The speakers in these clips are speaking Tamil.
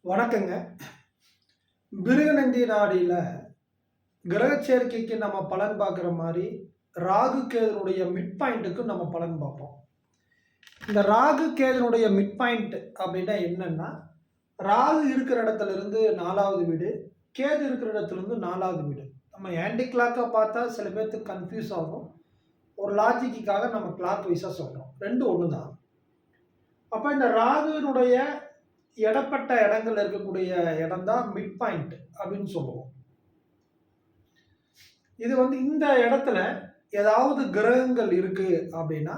வணக்கங்க. பிருகநந்தி நாடியில கிரக சேர்க்கைக்கு நம்ம பலன் பார்க்குற மாரி, ராகு கேதுனுடைய மிட் பாயிண்ட்டுக்கு நம்ம பலன் பார்ப்போம். இந்த ராகு கேதுனுடைய மிட் பாயிண்ட் அப்படின்னா என்னன்னா, ராகு இருக்கிற இடத்துலருந்து 4வது வீடு, கேது இருக்கிற இடத்துலருந்து 4வது வீடு. நம்ம ஆன்டி கிளாக்கா பார்த்தா சில பேத்துக்கு கன்ஃப்யூஸ் ஆகும். ஒரு லாஜிக்குக்காக நம்ம கிளாக் வைஸா சொல்றோம். 2 ஒண்ணு தான். அப்ப இந்த ராகுவினுடைய இடப்பட்ட இடங்கள்ல இருக்கக்கூடிய இடம் தான் மிட் பாயிண்ட் அப்படின்னு சொல்லுவோம். இது வந்து இந்த இடத்துல ஏதாவது கிரகங்கள் இருக்கு அப்படின்னா,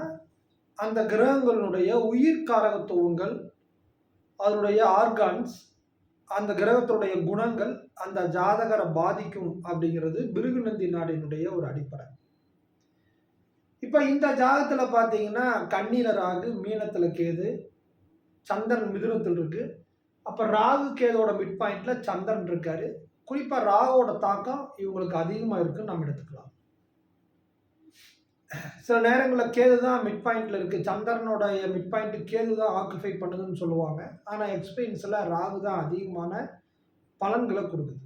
அந்த கிரகங்களுடைய உயிர் காரகத்துவங்கள், அதனுடைய ஆர்கான்ஸ், அந்த கிரகத்துடைய குணங்கள் அந்த ஜாதகரை பாதிக்கும் அப்படிங்கிறது பிருகுநந்தி நாடினுடைய ஒரு அடிப்படை. இப்ப இந்த ஜாதகத்துல பார்த்தீங்கன்னா, கன்னியில ராகு, மீனத்துல கேது, சந்திரன் மிதுனத்தில் இருக்கு. அப்ப ராகு கேதோட மிட் பாயிண்ட்ல சந்திரன் இருக்காரு. குறிப்பா ராகுவோட தாக்கம் இவங்களுக்கு அதிகமா இருக்குன்னு நம்ம எடுத்துக்கலாம். சில நேரங்கள்ல கேது தான் மிட் பாயிண்ட்ல இருக்கு. சந்திரனுடைய மிட் பாயிண்ட் கேது தான் ஆக்குபை பண்ணுதுன்னு சொல்லுவாங்க. ஆனா எக்ஸ்பீரியன்ஸ்ல ராகு தான் அதிகமான பலன்கள குடுக்குது.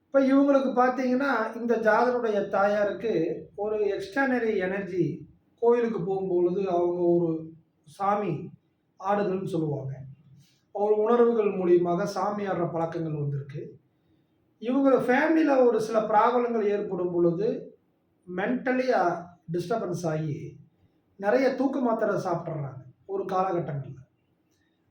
இப்ப இவங்களுக்கு பார்த்தீங்கன்னா, இந்த ஜாதகருடைய தாயாருக்கு ஒரு எக்ஸ்ட்ரானரி எனர்ஜி கோயிலுக்கு போகும்பொழுது அவங்க ஒரு சாமி ஆடுதல்ன்னு சொல்லுவாங்க. ஒரு உணர்வுகள் மூலியமாக சாமி ஆடுற பழக்கங்கள் வந்திருக்கு. இவங்க ஃபேமிலியில ஒரு சில ப்ராப்ளங்கள் ஏற்படும் பொழுது, மென்டலி டிஸ்டர்பன்ஸ் ஆகி, நெறைய தூக்க மாத்திரை சாப்பிட்டுர்றாங்க, ஒரு காலகட்டங்கள்ல.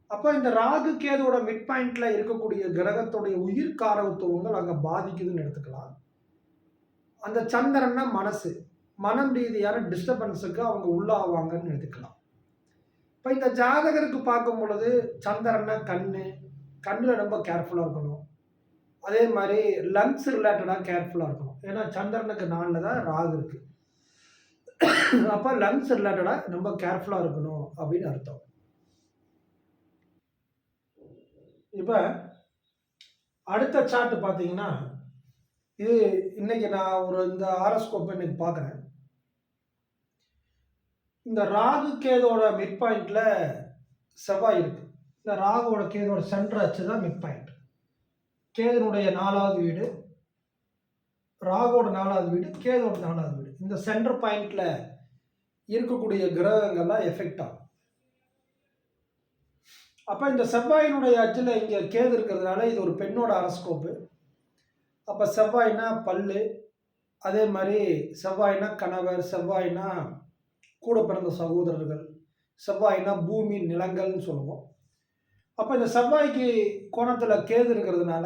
அப்ப இந்த ராகு, கேதுவோட மிட் பாயிண்ட்ல இருக்கக்கூடிய கிரகத்துடைய உயிர் காரகத்துவங்கள் அங்க பாதிக்குதுன்னு எடுத்துக்கலாம். அந்த சந்திரன்னா மனசு. மனம் ரீதியான டிஸ்டர்பன்ஸுக்கு அவங்க உள்ளாவாங்கன்னு எடுத்துக்கலாம். இப்ப இந்த ஜாதகருக்கு பார்க்கும் பொழுது, சந்திரன்னா கண்ணு. கண்ணுல ரொம்ப கேர்ஃபுல்லா இருக்கணும். அதே மாரி லங்ஸ் ரிலேட்டடா கேர்ஃபுல்லா இருக்கணும். ஏன்னா சந்திரனுக்கு 4ல தான் ராகு இருக்கு. அப்ப லங்ஸ் ரிலேட்டடா ரொம்ப கேர்ஃபுல்லா இருக்கணும் அப்படின்னு அர்த்தம். இப்ப அடுத்த சார்ட் பார்த்தீங்கன்னா, இது இன்னைக்கு நான் இந்த ஹாரோஸ்கோப் இன்னைக்கு பார்க்குறேன். இந்த ராகு கேதுவோட மிட் பாயிண்ட்ல செவ்வாய் இருக்கு. இந்த ராகுவோட கேதுவோட சென்டர் அச்சு தான் மிட் பாயிண்ட். கேதுனுடைய 4வது வீடு, ராகுவோட 4வது வீடு, கேதுவோட 4வது வீடு. இந்த சென்டர் பாயிண்ட்ல இருக்கக்கூடிய கிரகங்கள்லாம் எஃபெக்ட் ஆகும். அப்ப இந்த செவ்வாயினுடைய அச்சுல இங்க கேது இருக்கிறதுனால இது ஒரு பெண்ணோட ஹாரோஸ்கோப்பு. அப்ப செவ்வாய்னா பல்லு, அதே மாரி செவ்வாய்னா கணவர், செவ்வாய்னா கூட பிறந்த சகோதரர்கள், செவ்வாய்னா பூமி, நிலங்கள்னு சொல்லுவோம். அப்ப இந்த செவ்வாய்க்கு கோணத்துல கேது இருக்கிறதுனால,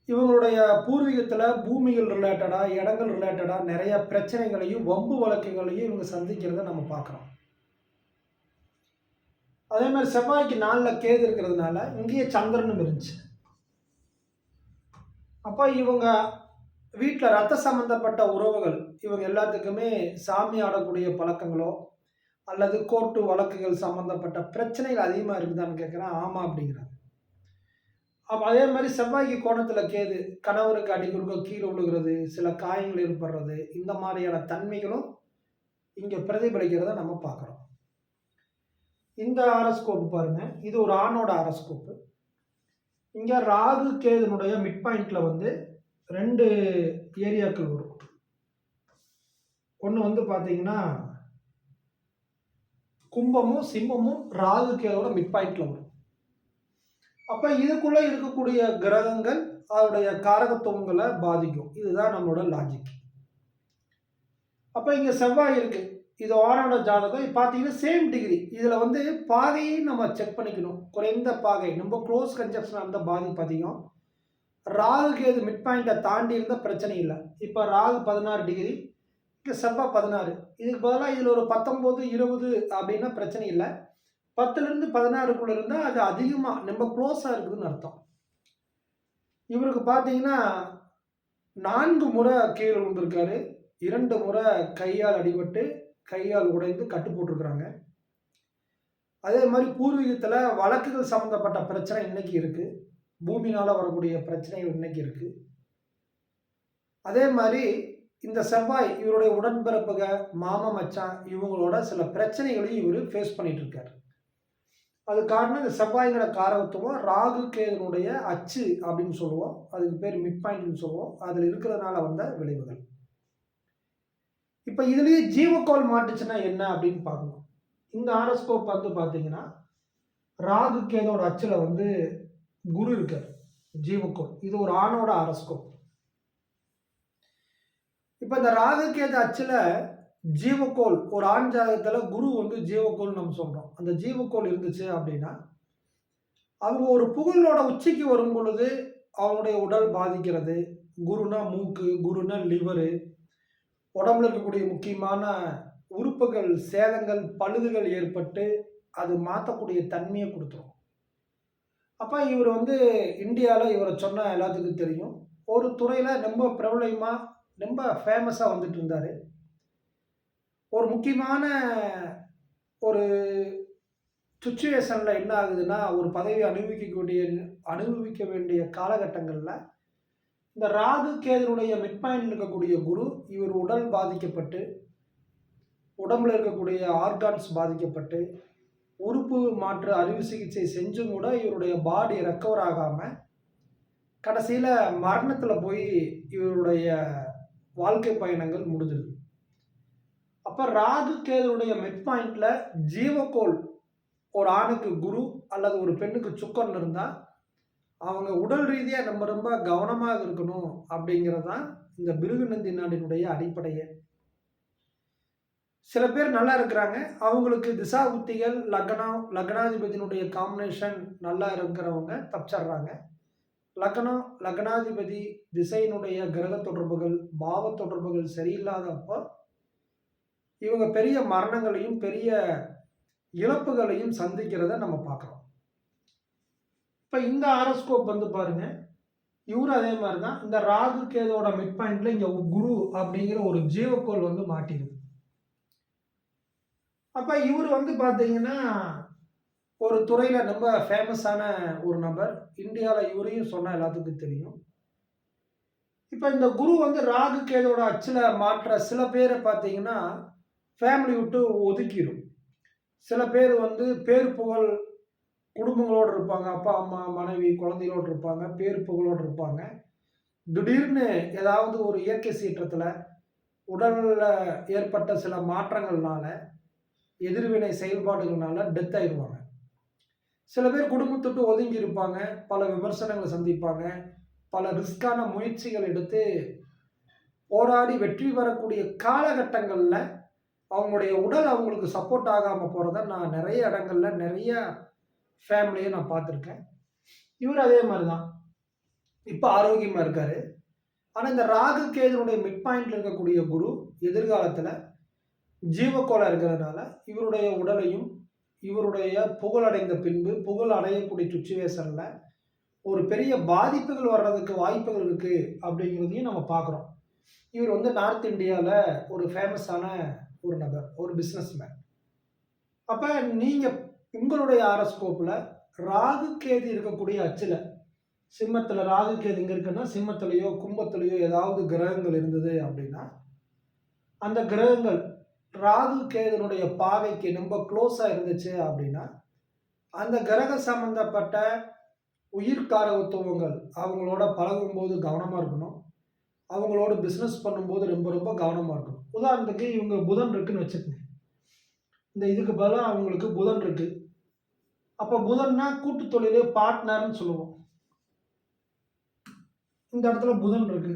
இவங்களுடைய பூர்வீகத்துல பூமிகள் ரிலேட்டடா, இடங்கள் ரிலேட்டடா நெறைய பிரச்சனைகளையும், வம்பு வழக்குகளையும் இவங்க சந்திக்கிறத நம்ம பார்க்குறோம். அதே மாரி செவ்வாய்க்கு 4ல கேது இருக்கிறதுனால, இங்கேயே சந்திரனும் இருந்துச்சு. அப்ப இவங்க வீட்ல ரத்த சம்பந்தப்பட்ட உறவுகள், இவங்க எல்லாத்துக்குமே சாமி ஆடக்கூடிய பழக்கங்களோ, அல்லது கோர்ட்டு வழக்குகள் சம்பந்தப்பட்ட பிரச்சனைகள் அதிகமா இருக்குதான்னு கேட்கிறேன். ஆமா அப்படிங்கிறாங்க. அப்ப அதே மாரி செவ்வாய்க்கு கோணத்துல கேது, கணவருக்கு அடிக்குறுக்க கீழ விழுகிறது, சில காயங்கள் ஏற்படுறது, இந்த மாரியான தன்மைகளும் இங்க பிரதிபலிக்கிறத நம்ம பார்க்குறோம். இந்த ஹாரோஸ்கோப் பாருங்க. இது ஒரு ஆணோட ஹாரோஸ்கோப். இங்க ராகு, கேதுனுடைய மிட் பாயிண்ட்ல வந்து 2 ஏரியாக்கள் வரும். ஒண்ணு வந்து பார்த்தீங்கன்னா, கும்பமும், சிம்மமும் ராகு, கேதுவோட மிட் பாயிண்ட்ல வரும். அப்ப இதுக்குள்ள இருக்கக்கூடிய கிரகங்கள் அதோடைய காரகத்துவங்கள பாதிக்கும். இதுதான் நம்மளோட லாஜிக். அப்ப இங்க செவ்வாய் இருக்கு. இது ஆணோட ஜாதகம். பார்த்தீங்கன்னா சேம் டிகிரி. இதுல வந்து பாகையும் நம்ம செக் பண்ணிக்கணும். குறைந்த பாகை. ரொம்ப க்ளோஸ் கன்ஜங்ஷனா இருந்தா பாதிப்பு அதிகம். ராகு, கேது மிட் பாயிண்ட்ட தாண்டி இருந்தா பிரச்சனை இல்ல. இப்ப ராகு 16 டிகிரி, இங்க செவ்வாய் 16. இதுக்கு பதிலா இதுல ஒரு 19, 20 அப்படின்னா பிரச்சனை இல்ல. 10லிருந்து 16க்குள்ள இருந்தா அது அதிகமா ரொம்ப க்ளோஸா இருக்குதுன்னு அர்த்தம். இவருக்கு பார்த்தீங்கன்னா, 4 முறை கீழ விழுந்திருக்காரு. 2 முறை கையால் அடிபட்டு, கையால் உடைந்து கட்டு போட்டுருக்காங்க. அதே மாரி பூர்வீகத்துல வழக்குகள் சம்மந்தப்பட்ட பிரச்சனை இன்னைக்கு இருக்கு. பூமியினால வரக்கூடிய பிரச்சனைகள் இன்னைக்கு இருக்கு. அதே மாரி இந்த செவ்வாய் இவருடைய உடன்பிறப்புக, மாமன், மச்சான் இவங்களோட சில பிரச்சனைகளையும் இவரு ஃபேஸ் பண்ணிட்டு இருக்காரு. அது காரணம் இந்த செவ்வாய்ங்கிற காரகத்துவம் ராகு கேதுனுடைய அச்சு அப்படின்னு சொல்லுவோம். அதுக்கு பேர் மிட் பாயிண்ட்னு சொல்லுவோம். அதில் இருக்கிறதுனால வந்த விளைவுகள். இப்ப இதுலயே ஜீவக்கோள் மாட்டுச்சுன்னா என்ன அப்படின்னு பார்க்கணும். இந்த ஹாரோஸ்கோப் வந்து பார்த்தீங்கன்னா, ராகு கேதோட அச்சுல வந்து குரு இருக்காரு. ஜீவக்கோள். இது ஒரு ஆணோட ஹாரோஸ்கோப். இப்ப இந்த ராகு கேது அச்சுல ஜீவக்கோள் ஒரு ஆண் ஜாதகத்துல குரு வந்து ஜீவக்கோள் நம்ம சொல்றோம். அந்த ஜீவக்கோள் இருந்துச்சு அப்படின்னா, அவங்க ஒரு புகழோட உச்சிக்கு வரும் பொழுது அவங்களுடைய உடல் பாதிக்கிறது. குருனா மூக்கு, குருனா லிவரு, உடம்புல இருக்கக்கூடிய முக்கியமான உறுப்புகள், சேதங்கள், பழுதுகள் ஏற்பட்டு அது மாத்தக்கூடிய தன்மைய குடுத்துரும். அப்ப இவரு வந்து இந்தியால இவர சொன்னா எல்லாத்துக்கும் தெரியும். ஒரு துறையில ரொம்ப பிரபலயமா, ரொம்ப ஃபேமஸா வந்துட்டு இருந்தாரு. ஒரு முக்கியமான ஒரு சிச்சுவேஷன்ல என்ன ஆகுதுன்னா, ஒரு பதவி அனுபவிக்க வேண்டிய காலகட்டங்கள்ல, இந்த ராகு, கேதுனுடைய மிட் பாயிண்ட்ல இருக்கக்கூடிய குரு, இவர் உடல் பாதிக்கப்பட்டு, உடம்புல இருக்கக்கூடிய ஆர்கான்ஸ் பாதிக்கப்பட்டு, உறுப்பு மாற்று அறுவை சிகிச்சை செஞ்சும் கூட இவருடைய பாடி ரெக்கவர் ஆகாம, கடைசியில மரணத்தில போய் இவருடைய வாழ்க்கை பயணங்கள் முடிஞ்சிருது. அப்ப ராகு, கேதுனுடைய மிட் பாயிண்ட்ல ஜீவக்கோள் ஒரு ஆணுக்கு குரு அல்லது ஒரு பெண்ணுக்கு சுக்கிரன் இருந்தா, அவங்க உடல் ரீதியா நம்ம ரொம்ப கவனமாக இருக்கணும் அப்படிங்கிறது தான் இந்த பிருகுநந்தி நாடினுடைய அடிப்படையே. சில பேர் நல்லா இருக்கிறாங்க. அவங்களுக்கு திசா புத்திகள், லக்னம், லக்னாதிபதியினுடைய காம்பினேஷன் நல்லா இருக்கிறவங்க தப்பிச்சிடுறாங்க. லக்னம், லக்னாதிபதி, திசையினுடைய கிரக தொடர்புகள், பாவ தொடர்புகள் சரியில்லாதப்போ, இவங்க பெரிய மரணங்களையும், பெரிய இழப்புகளையும் சந்திக்கிறத நம்ம பார்க்குறோம். இப்ப இந்த ஹாரோஸ்கோப் வந்து பாருங்க, இவரும் அதே மாரி தான். இந்த ராகு கேதுவோட மிட் பாயிண்ட்ல இங்க குரு அப்படிங்கிற ஒரு ஜீவக்கோள் வந்து மாட்டிருது. அப்ப இவரு வந்து பார்த்தீங்கன்னா, ஒரு துறையில ரொம்ப ஃபேமஸான ஒரு நபர். இந்தியால இவரையும் சொன்னா எல்லாத்துக்கும் தெரியும். இப்ப இந்த குரு வந்து ராகு கேதுவோட அச்சுல மாற்ற சில பேர பார்த்தீங்கன்னா, ஃபேமிலி விட்டு ஒதுக்கிரும். சில பேர் வந்து பேர் புகழ் குடும்பங்களோட இருப்பாங்க. அப்பா, அம்மா, மனைவி, குழந்தைகளோடு இருப்பாங்க. பேர் புகழோடு இருப்பாங்க. திடீர்னு ஏதாவது ஒரு இயற்கை சீற்றத்துல, உடல்ல ஏற்பட்ட சில மாற்றங்கள்னால, எதிர்வினை செயல்பாடுகள்னால டெத் ஆயிருவாங்க. சில பேர் குடும்பத்த விட்டு ஒதுங்கி இருப்பாங்க. பல விமர்சனங்கள சந்திப்பாங்க. பல ரிஸ்க்கான முயற்சிகள் எடுத்து போராடி வெற்றி பெறக்கூடிய காலகட்டங்கள்ல, அவங்களுடைய உடல் அவங்களுக்கு சப்போர்ட் ஆகாம போறத நான் நெறைய இடங்கள்ல, நெறைய ஃபேமிலிய நான் பார்த்துருக்கேன். இவரு அதே மாரி தான். இப்ப ஆரோக்கியமா இருக்காரு. ஆனா இந்த ராகு, கேதுனுடைய மிட் பாயிண்ட்ல இருக்கக்கூடிய குரு, எதிர்காலத்துல ஜீவக்கோளா இருக்கிறதுனால, இவருடைய உடலையும், இவருடைய புகழடைந்த பின்பு, புகழ் அடையக்கூடிய சிச்சுவேஷன்ல ஒரு பெரிய பாதிப்புகள் வர்றதுக்கு வாய்ப்புகள் இருக்கு அப்படிங்கிறதையும் நம்ம பார்க்குறோம். இவர் வந்து நார்த் இந்தியால ஒரு ஃபேமஸான ஒரு நபர், ஒரு பிசினஸ் மேன். அப்ப நீங்க உங்களுடைய ஹாரோஸ்கோப்ல ராகு, கேது இருக்கக்கூடிய அச்சுல, சிம்மத்துல ராகு, கேது எங்க இருக்குன்னா, சிம்மத்திலயோ, கும்பத்திலயோ ஏதாவது கிரகங்கள் இருந்தது அப்படின்னா, அந்த கிரகங்கள் ராகு, கேதுனுடைய பாகைக்கு ரொம்ப க்ளோஸா இருந்துச்சு அப்படின்னா, அந்த கிரக சம்பந்தப்பட்ட உயிர்காரகத்துவங்கள் அவங்களோட பழகும்போது கவனமா இருக்கணும். அவங்களோட பிசினஸ் பண்ணும்போது ரொம்ப ரொம்ப கவனமா இருக்கணும். உதாரணத்துக்கு இவங்க புதன் இருக்குன்னு வச்சுக்கங்க. இந்த இதுக்கு பதிலா அவங்களுக்கு புதன் இருக்கு. அப்ப புதன்னா கூட்டு தொழிலு, பார்ட்னர்ன்னு சொல்லுவோம். இந்த இடத்துல புதன் இருக்கு.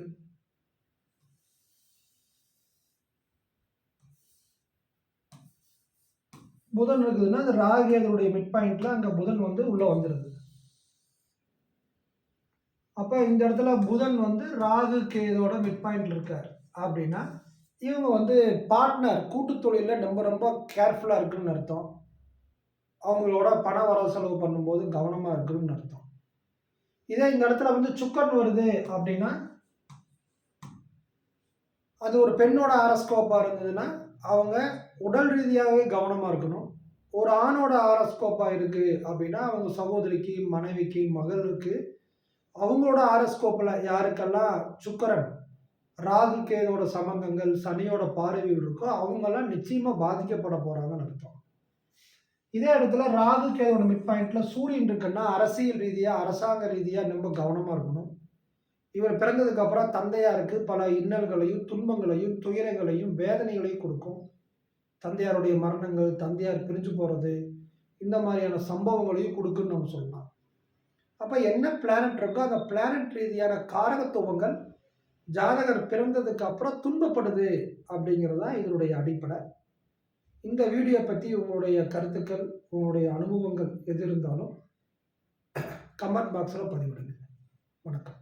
புதன் இருக்குதுன்னா, அந்த ராகு கேதுவுடைய மிட் பாயிண்ட்ல அங்க புதன் வந்து உள்ள வந்துருது. அப்ப இந்த இடத்துல புதன் வந்து ராகு, கேதுவோட மிட் பாயிண்ட்ல இருக்காரு அப்படின்னா, இவங்க வந்து பார்ட்னர் கூட்டு தொழில்ல ரொம்ப ரொம்ப கேர்ஃபுல்லா இருக்குன்னு அர்த்தம். அவங்களோட பண வரவு செலவு பண்ணும்போது கவனமா இருக்கணும்னு அர்த்தம். இதே இந்த இடத்துல வந்து சுக்கிரன் வருது அப்படின்னா, அது ஒரு பெண்ணோட ஹாரோஸ்கோப்பா இருந்ததுன்னா, அவங்க உடல் ரீதியாவே கவனமா இருக்கணும். ஒரு ஆணோட ஹாரோஸ்கோப்பா இருக்கு அப்படின்னா, அவங்க சகோதரிக்கு, மனைவிக்கு, மகளுக்கு அவங்களோட ஹாரோஸ்கோப்ல யாருக்கெல்லாம் சுக்கிரன், ராகு, கேதுவோட சம்பந்தங்கள், சனியோட பார்வைகள் இருக்கோ, அவங்கலாம் நிச்சயமா பாதிக்கப்பட போறாங்கன்னு அர்த்தம். இதே இடத்துல ராகு கேதுவோட மிட் பாயிண்ட்ல சூரியன் இருக்குன்னா அரசியல் ரீதியா, அரசாங்க ரீதியா ரொம்ப கவனமா இருக்கணும். இவர் பிறந்ததுக்கு அப்புறம் தந்தையாருக்கு பல இன்னல்களையும், துன்பங்களையும், துயரங்களையும், வேதனைகளையும் கொடுக்கும். தந்தையாருடைய மரணங்கள், தந்தையார் பிரிஞ்சு போறது, இந்த மாதிரியான சம்பவங்களையும் குடுக்குன்னு நம்ம சொல்லலாம். அப்ப என்ன பிளானட் இருக்கோ, அந்த பிளானட் ரீதியான காரகத்துவங்கள் ஜாதகர் பிறந்ததுக்கு அப்புறம் துன்பப்படுது அப்படிங்கிறது தான் இதனுடைய அடிப்படை. இந்த வீடியோ பத்தி உங்களுடைய கருத்துக்கள், உங்களுடைய அனுபவங்கள் எது இருந்தாலும் கமெண்ட் பாக்ஸ்ல பதிவிடுங்க. வணக்கம்.